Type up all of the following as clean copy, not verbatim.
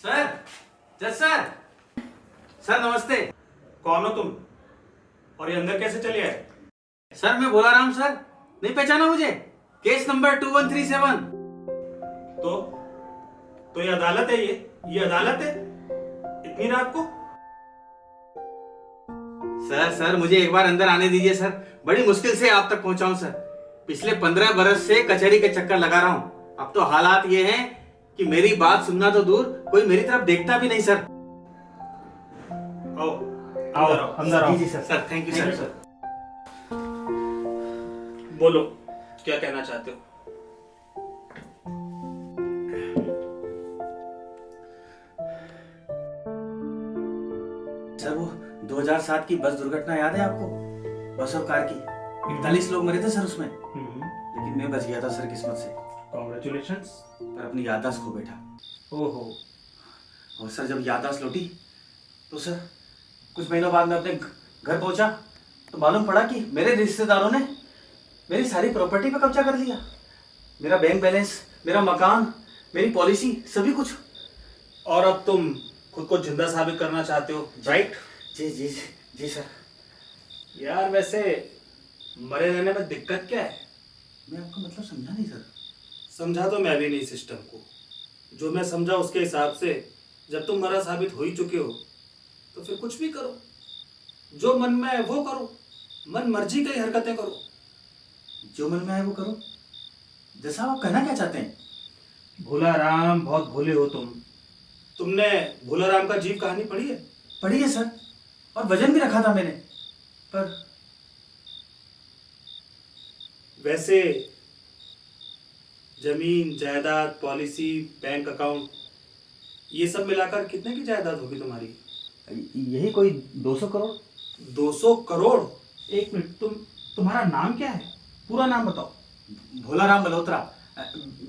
Sir, जज sir, sir नमस्ते। कौन हो तुम और ये अंदर कैसे चले आए? सर मैं भोलाराम सर, नहीं पहचाना मुझे? Case number 2137। तो ये अदालत है, ये अदालत है इतनी रात को? सर मुझे एक बार अंदर आने दीजिए सर, बड़ी मुश्किल से आप तक पहुंचा हूं सर। पिछले 15 बरस से कचहरी के चक्कर लगा रहा हूं। अब तो हालात ये हैं कि मेरी बात सुनना तो दूर, कोई मेरी तरफ देखता भी नहीं सर। आओ आओ अंदर आओ। जी sir. Sir thank you sir. बोलो क्या कहना चाहते हो? सर वो 2007 की बस दुर्घटना याद है आपको? बस और कार की 41 लोग मरे थे सर उसमें, लेकिन मैं बच गया था सर किस्मत से। कॉन्ग्रेचुलेशंस। पर अपनी याददाश्त खो बैठा। ओहो। और सर जब याददाश्त लौटी तो सर कुछ महीनों बाद मैं अपने घर पहुंचा तो मालूम पड़ा कि मेरे रिश्तेदारों ने मेरी सारी प्रॉपर्टी पे कब्जा कर लिया। मेरा बैंक बैलेंस, मेरा मकान, मेरी पॉलिसी, सभी कुछ। और अब तुम खुद को जिंदा साबित करना चाहते हो, राइट? जी जी जी सर। यार वैसे मरे रहने में दिक्कत क्या है? मैं आपका मतलब समझा नहीं सर। समझा तो मैं भी नहीं सिस्टम को। जो मैं समझा उसके हिसाब से जब तुम मरा साबित हो ही चुके हो तो फिर कुछ भी करो, जो मन में है वो करो, मन मर्जी की हरकतें करो। जो मन में आए वो करो। जैसा आप कहना क्या चाहते हैं? भोला राम, बहुत भोले हो तुम। तुमने भोला राम का जीव कहानी पढ़ी है? पढ़ी है सर, और वजन भी रखा था मैंने। पर वैसे जमीन जायदाद, पॉलिसी, बैंक अकाउंट, ये सब मिलाकर कितने की जायदाद होगी तुम्हारी? यही कोई 200 करोड़। 200 करोड़? एक मिनट, तुम्हारा नाम क्या है? पूरा नाम बताओ। Bholaram Malhotra,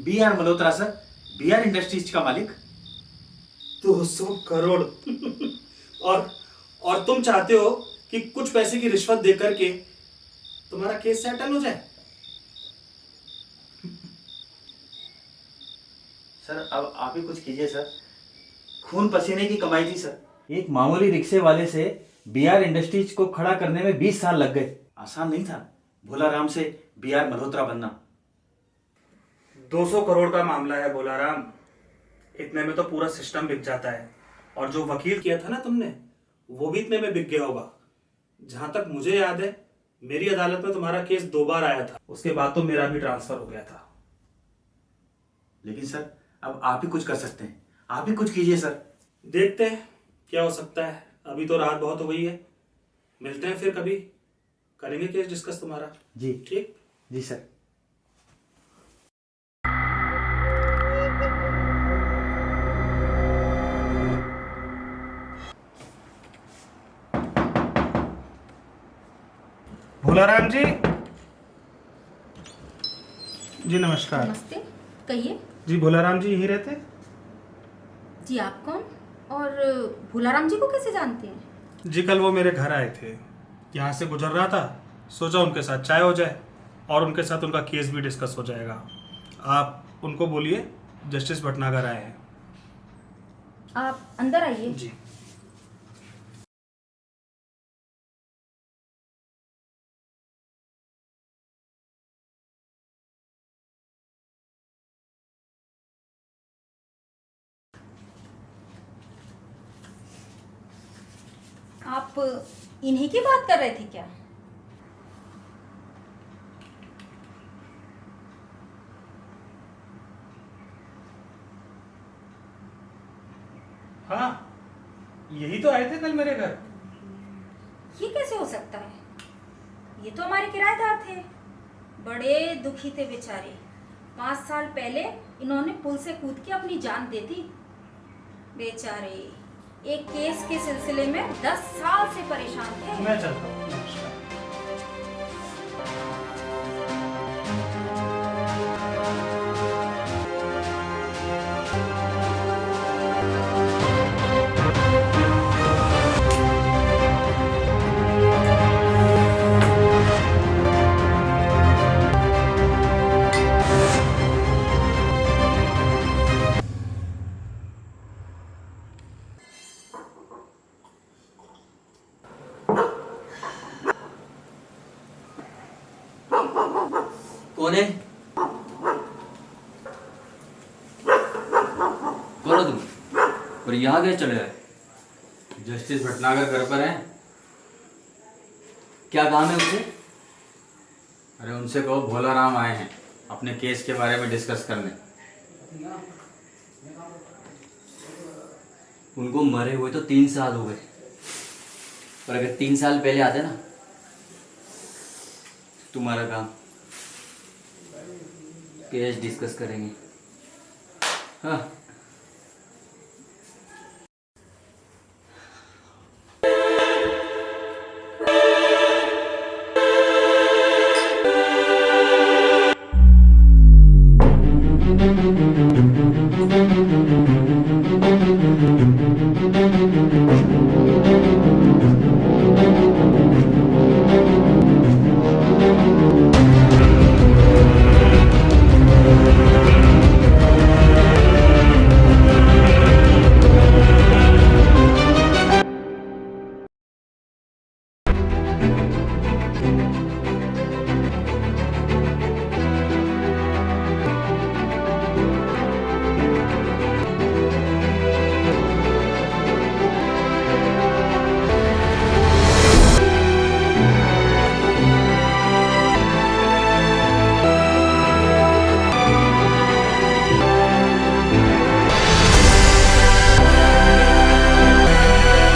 BR Malhotra sir, BR industries का मालिक। 200 करोड़ और तुम चाहते हो कि कुछ पैसे की रिश्वत देकर के तुम्हारा केस सेटल हो जाए? सर अब आप ही कुछ कीजिए सर। खून पसीने की कमाई थी सर। एक मामूली रिक्शे वाले से BR इंडस्ट्रीज को खड़ा करने में 20 साल लग गए। आसान नहीं था भोलाराम से BR मल्होत्रा बनना। 200 करोड़ का मामला है भोलाराम, इतने में तो पूरा सिस्टम बिक जाता है। और जो वकील किया था ना तुमने, वो भी इतने में बिक गया होगा। जहां तक मुझे याद है, मेरी अदालत में तुम्हारा केस 2 बार आया था, उसके बाद तो मेरा भी ट्रांसफर हो गया था। लेकिन सर अब आप ही कुछ कर सकते हैं, आप ही कुछ कीजिए सर। देखते हैं क्या हो सकता है। अभी तो रात बहुत हो गई है, मिलते हैं फिर कभी, करेंगे केस डिस्कस तुम्हारा। जी ठीक? जी सर। भोलाराम जी, जी नमस्कार। नमस्ते, कहिए। जी भोलाराम जी यहीं रहते? जी आप कौन और भोलाराम जी को कैसे जानते हैं? जी कल वो मेरे घर आए थे, यहाँ से गुजर रहा था, सोचा उनके साथ चाय हो जाए और उनके साथ उनका केस भी डिस्कस हो जाएगा। आप उनको बोलिए जस्टिस भटनागर आए हैं। आप अंदर आइए। जी। आप इन्हीं की बात कर रहे थे क्या? हाँ, यही तो आए थे कल मेरे घर। ये कैसे हो सकता है? ये तो हमारे किराएदार थे, बड़े दुखी थे बेचारे। 5 साल पहले इन्होंने पुल से कूद के अपनी जान दे दी बेचारे। एक केस के सिलसिले में 10 साल से परेशान थे। मैं चलता हूँ। नमस्कार। पड़ा तुम्हें? और यहाँ क्या चले आए? जस्टिस भटनागर घर पर हैं। क्या काम है उसे? अरे उनसे कहो भोला राम आए हैं अपने केस के बारे में डिस्कस करने। उनको मरे हुए तो 3 साल हो गए, पर अगर 3 साल पहले आते ना, तुम्हारा काम, केस डिस्कस करेंगे। हाँ